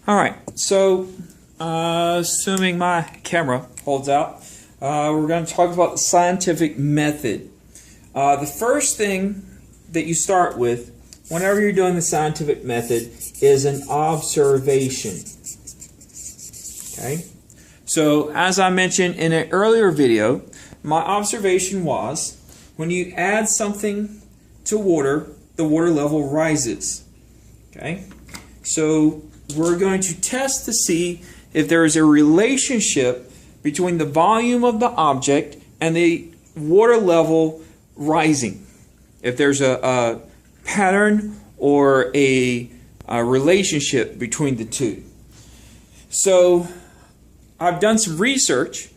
Alright, so assuming my camera holds out, we're going to talk about the scientific method. The first thing that you start with whenever you're doing the scientific method is an observation. Okay? So as I mentioned in an earlier video, my observation was when you add something to water, the water level rises. Okay? So we're going to test to see if there is a relationship between the volume of the object and the water level rising. If there's a pattern or a relationship between the two. So I've done some research,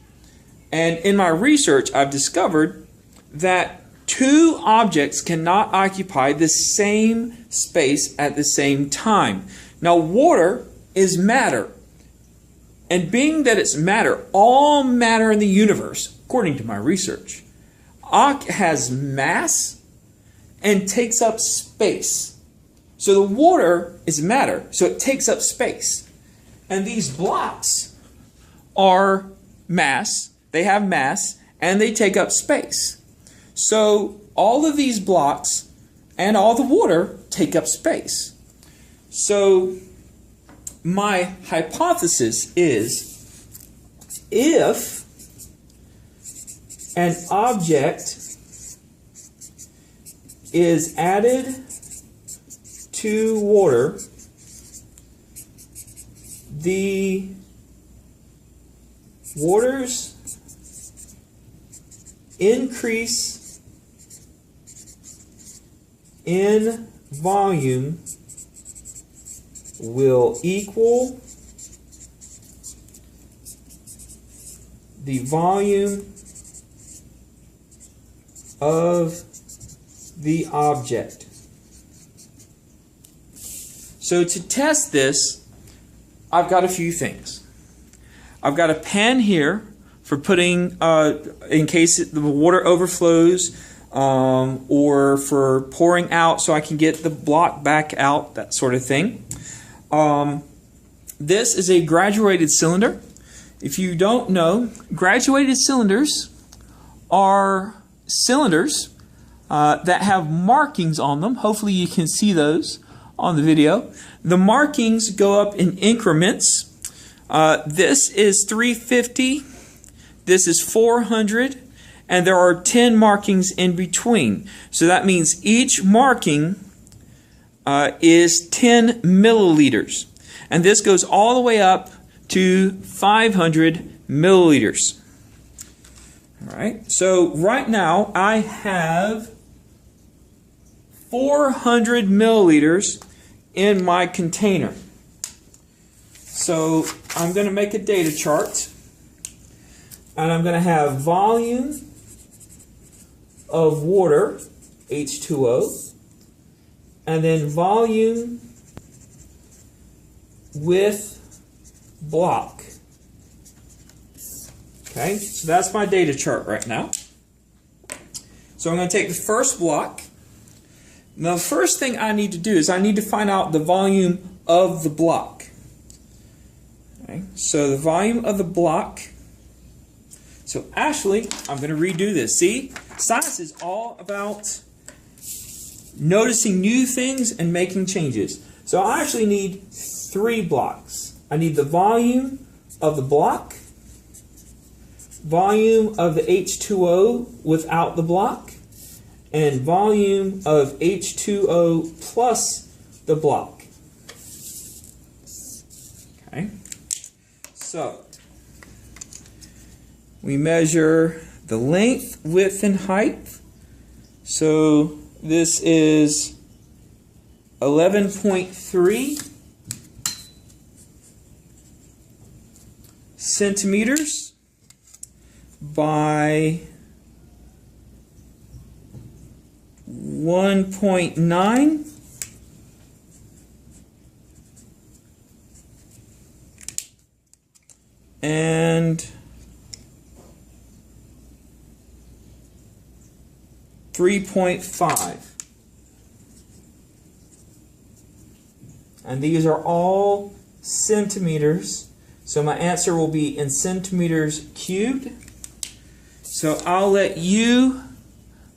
and in my research I've discovered that two objects cannot occupy the same space at the same time. Now, water is matter. And being that it's matter, all matter in the universe, according to my research, has mass and takes up space. So the water is matter, so it takes up space. And these blocks are mass, they have mass, and they take up space. So all of these blocks and all the water take up space. So my hypothesis is if an object is added to water, the waters increase in volume will equal the volume of the object. So to test this, I've got a few things. I've got a pan here for putting, in case the water overflows, or for pouring out so I can get the block back out, that sort of thing. This is a graduated cylinder. If you don't know, graduated cylinders are cylinders that have markings on them. Hopefully you can see those on the video. The markings go up in increments. This is 350, this is 400, and there are 10 markings in between. So that means each marking is 10 milliliters. And this goes all the way up to 500 milliliters. All right, so right now I have 400 milliliters in my container. So I'm going to make a data chart, and I'm going to have volume of water, H2O, and then volume with block. Okay, so that's my data chart right now. So I'm going to take the first block. Now the first thing I need to do is I need to find out the volume of the block. Okay, so the volume of the block. So actually, I'm going to redo this. See, science is all about noticing new things and making changes. So I actually need 3 blocks. I need the volume of the block, volume of the H2O without the block, and volume of H2O plus the block. Okay, so we measure the length, width, and height. So this is 11.3 centimeters by 1.9 and 3.5. And these are all centimeters. So my answer will be in centimeters cubed. So I'll let you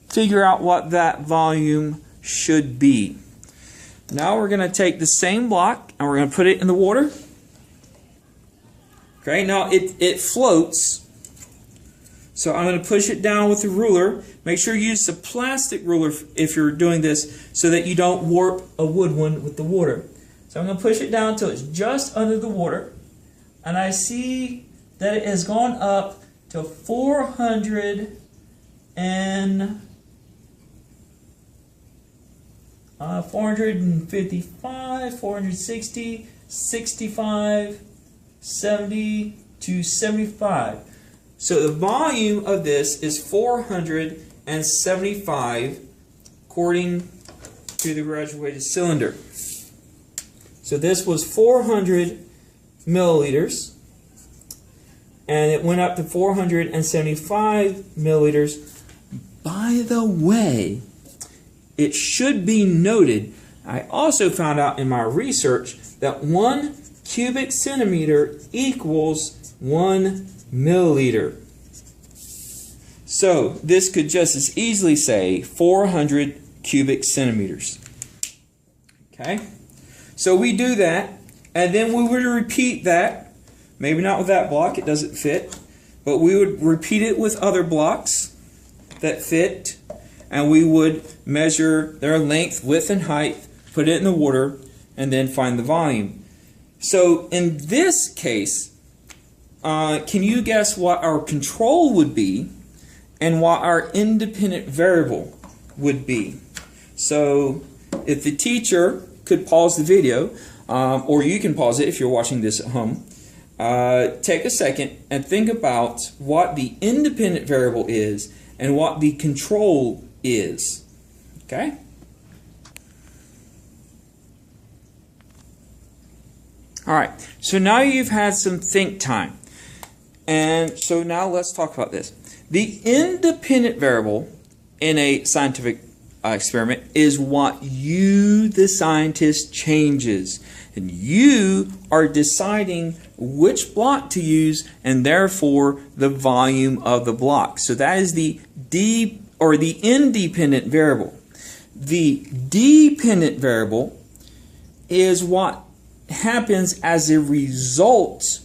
figure out what that volume should be. Now we're going to take the same block and we're going to put it in the water. Okay, now it floats. So I'm going to push it down with the ruler. Make sure you use a plastic ruler if you're doing this so that you don't warp a wood one with the water. So I'm going to push it down until it's just under the water. And I see that it has gone up to 455, 460, 65, 70 to 75. So the volume of this is 475 according to the graduated cylinder. So this was 400 milliliters and it went up to 475 milliliters. By the way, it should be noted, I also found out in my research that 1 cubic centimeter equals 1 milliliter. So this could just as easily say 400 cubic centimeters. Okay? So we do that, and then we would repeat that, maybe not with that block, it doesn't fit, but we would repeat it with other blocks that fit, and we would measure their length, width, and height, put it in the water, and then find the volume. So in this case, can you guess what our control would be and what our independent variable would be? So if the teacher could pause the video, or you can pause it if you're watching this at home, take a second and think about what the independent variable is and what the control is. Okay? Alright, so now you've had some think time. And so now let's talk about this. The independent variable in a scientific experiment is what you, the scientist, changes. And you are deciding which block to use and therefore the volume of the block. So that is the independent variable. The dependent variable is what happens as a result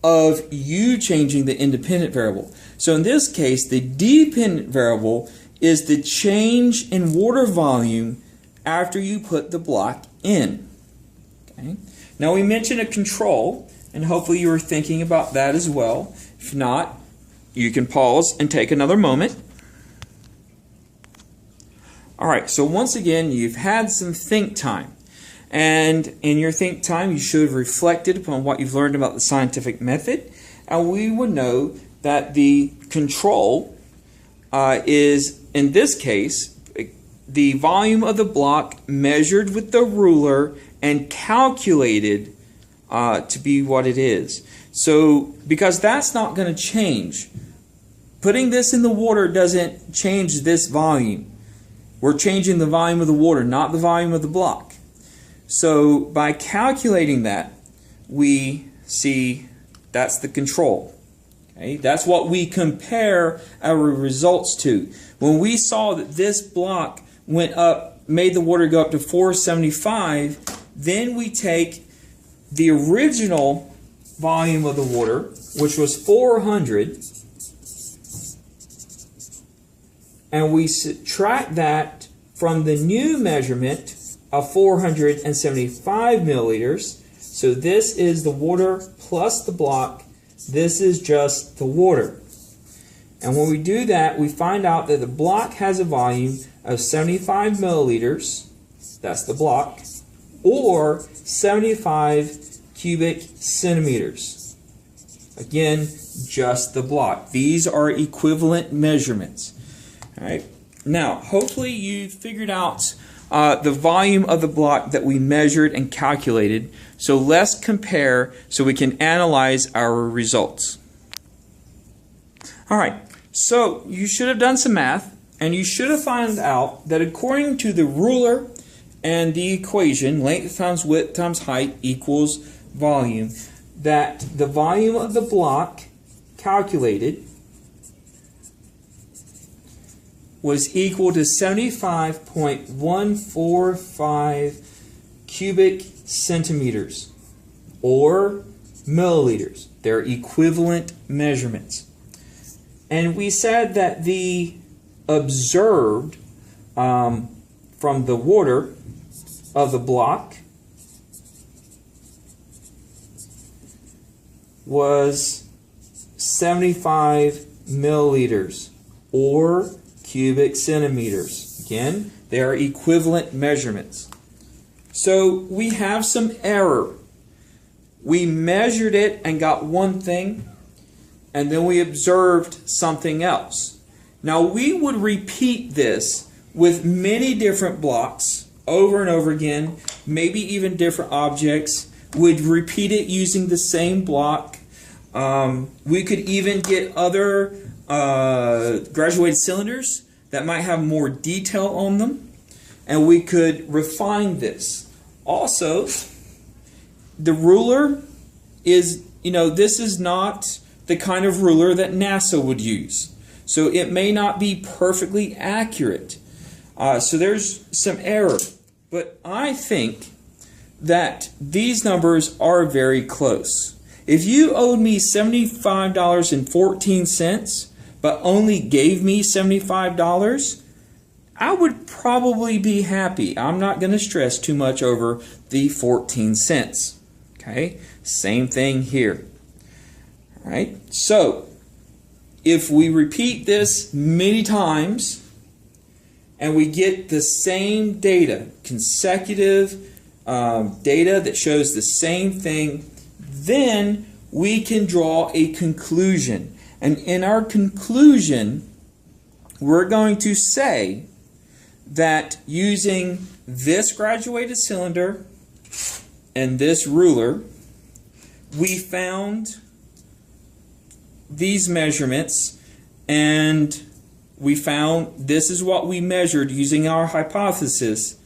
of you changing the independent variable. So in this case, the dependent variable is the change in water volume after you put the block in. Okay? Now we mentioned a control, and hopefully you were thinking about that as well. If not, you can pause and take another moment. Alright, so once again, you've had some think time. And in your think time, you should have reflected upon what you've learned about the scientific method. And we would know that the control is, in this case, the volume of the block measured with the ruler and calculated to be what it is. So, because that's not going to change. Putting this in the water doesn't change this volume. We're changing the volume of the water, not the volume of the block. So by calculating that, we see that's the control. Okay? That's what we compare our results to. When we saw that this block went up, made the water go up to 475, then we take the original volume of the water, which was 400, and we subtract that from the new measurement of 475 milliliters. So this is the water plus the block. This is just the water. And when we do that, we find out that the block has a volume of 75 milliliters. That's the block. Or 75 cubic centimeters. Again, just the block. These are equivalent measurements. All right. Now, hopefully you figured out the volume of the block that we measured and calculated. So let's compare so we can analyze our results. Alright, so you should have done some math and you should have found out that according to the ruler and the equation, length times width times height equals volume, that the volume of the block calculated was equal to 75.145 cubic centimeters or milliliters. They're equivalent measurements. And we said that the observed from the water of the block was 75 milliliters or cubic centimeters. Again, they are equivalent measurements. So we have some error. We measured it and got one thing, and then we observed something else. Now we would repeat this with many different blocks over and over again, maybe even different objects. We'd repeat it using the same block. We could even get other graduated cylinders that might have more detail on them, and we could refine this. Also, the ruler is, this is not the kind of ruler that NASA would use. So it may not be perfectly accurate. So there's some error. But I think that these numbers are very close. If you owed me $75.14, but only gave me $75, I would probably be happy. I'm not going to stress too much over the 14 cents. Okay, same thing here. All right, so if we repeat this many times and we get the same data, consecutive data that shows the same thing, then we can draw a conclusion. And in our conclusion, we're going to say that using this graduated cylinder and this ruler, we found these measurements, and we found this is what we measured using our hypothesis,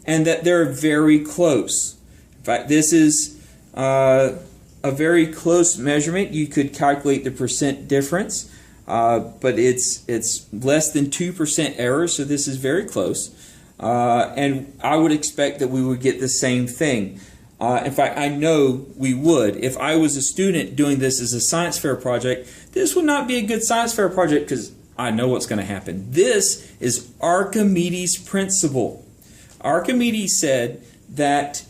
and that they're very close. In fact, this is a very close measurement. You could calculate the percent difference, but it's less than 2% error, so this is very close. And I would expect that we would get the same thing. In fact, I know we would. If I was a student doing this as a science fair project, this would not be a good science fair project because I know what's going to happen. This is Archimedes' principle. Archimedes said that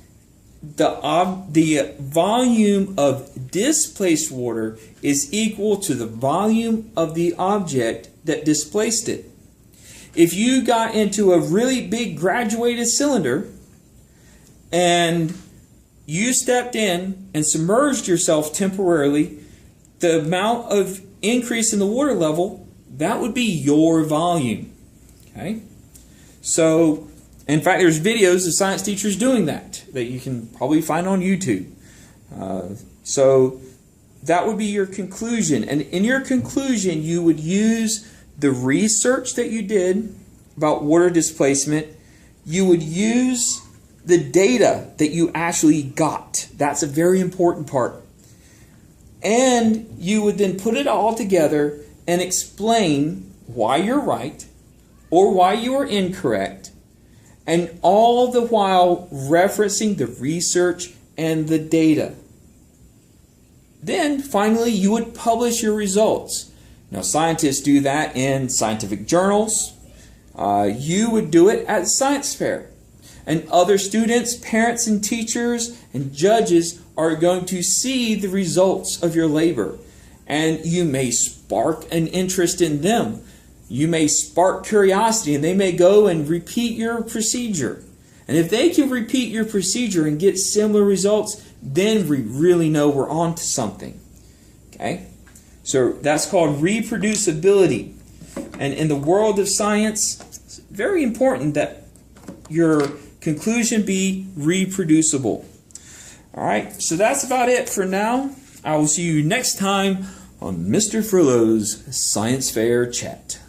the volume of displaced water is equal to the volume of the object that displaced it. If you got into a really big graduated cylinder and you stepped in and submerged yourself temporarily, the amount of increase in the water level, that would be your volume. Okay? So, in fact, there's videos of science teachers doing that you can probably find on YouTube. So that would be your conclusion. And in your conclusion, you would use the research that you did about water displacement. You would use the data that you actually got. That's a very important part. And you would then put it all together and explain why you're right or why you are incorrect, and all the while referencing the research and the data. Then finally you would publish your results. Now scientists do that in scientific journals. You would do it at science fair. And other students, parents, and teachers and judges are going to see the results of your labor. And you may spark an interest in them. You may spark curiosity, and they may go and repeat your procedure. And if they can repeat your procedure and get similar results, then we really know we're on to something. Okay? So that's called reproducibility. And in the world of science, it's very important that your conclusion be reproducible. All right, so that's about it for now. I will see you next time on Mr. Furlow's Science Fair Chat.